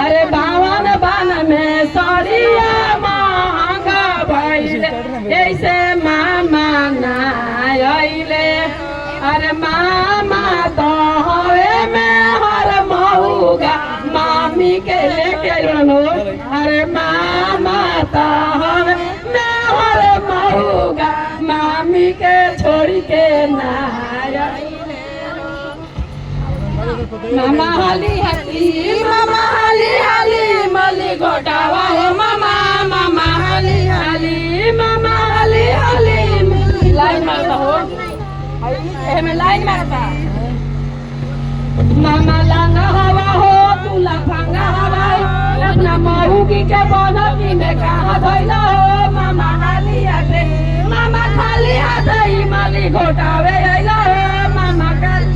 अरे बावन बन में सरिया महंगा भइले ऐसे मामा नाइले। अरे मामा तो हवे में हर मऊगा मामी के लेके लो। अरे मामा तो हवे में हर मऊगा मामी के छोड़ के नाइले। मामा हाली हाली मली घोटावा हो मामा मामा हाली हाली लाइन मारता हो में लाइन मारता। मामा लांगा हवा हो तू लफंगा हवा अपना मऊगी के बनकी में कहा धैला हो। मामा हाली हाथे मामा खाली हाथे मली घोटावे अइला हो। मामा खाली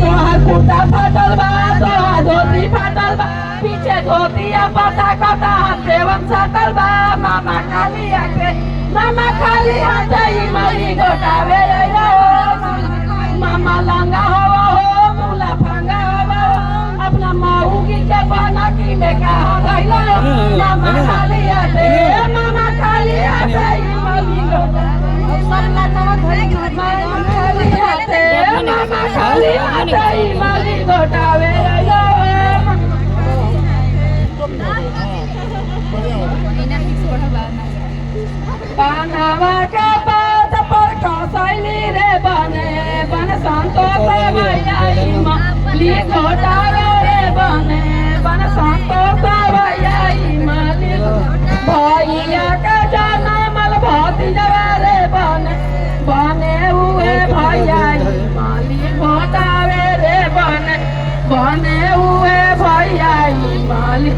तोहार कुर्ता फाटल बा तोहार धोती फाटल बा पीछे धोतिया पता कता देवन साटल बा। मामा खाली आके मली घोटावे अइला हो। मामा लांगा हवा हो मुला फंगा हवा हो अपना मऊगी के बनकी में कहा गइला हो। मामा खाली आके मली घोटावे मामा खाली मली घोटावे पानावा के पात पर कसैली रे बने बन संतोष भैयाई मली घोटावे रे बने बन संतोष भैयाई मली भैया के जनमल भतीजवा रे बने हुए भैयाई मली घोटावे रे बने हुए भैयाई मली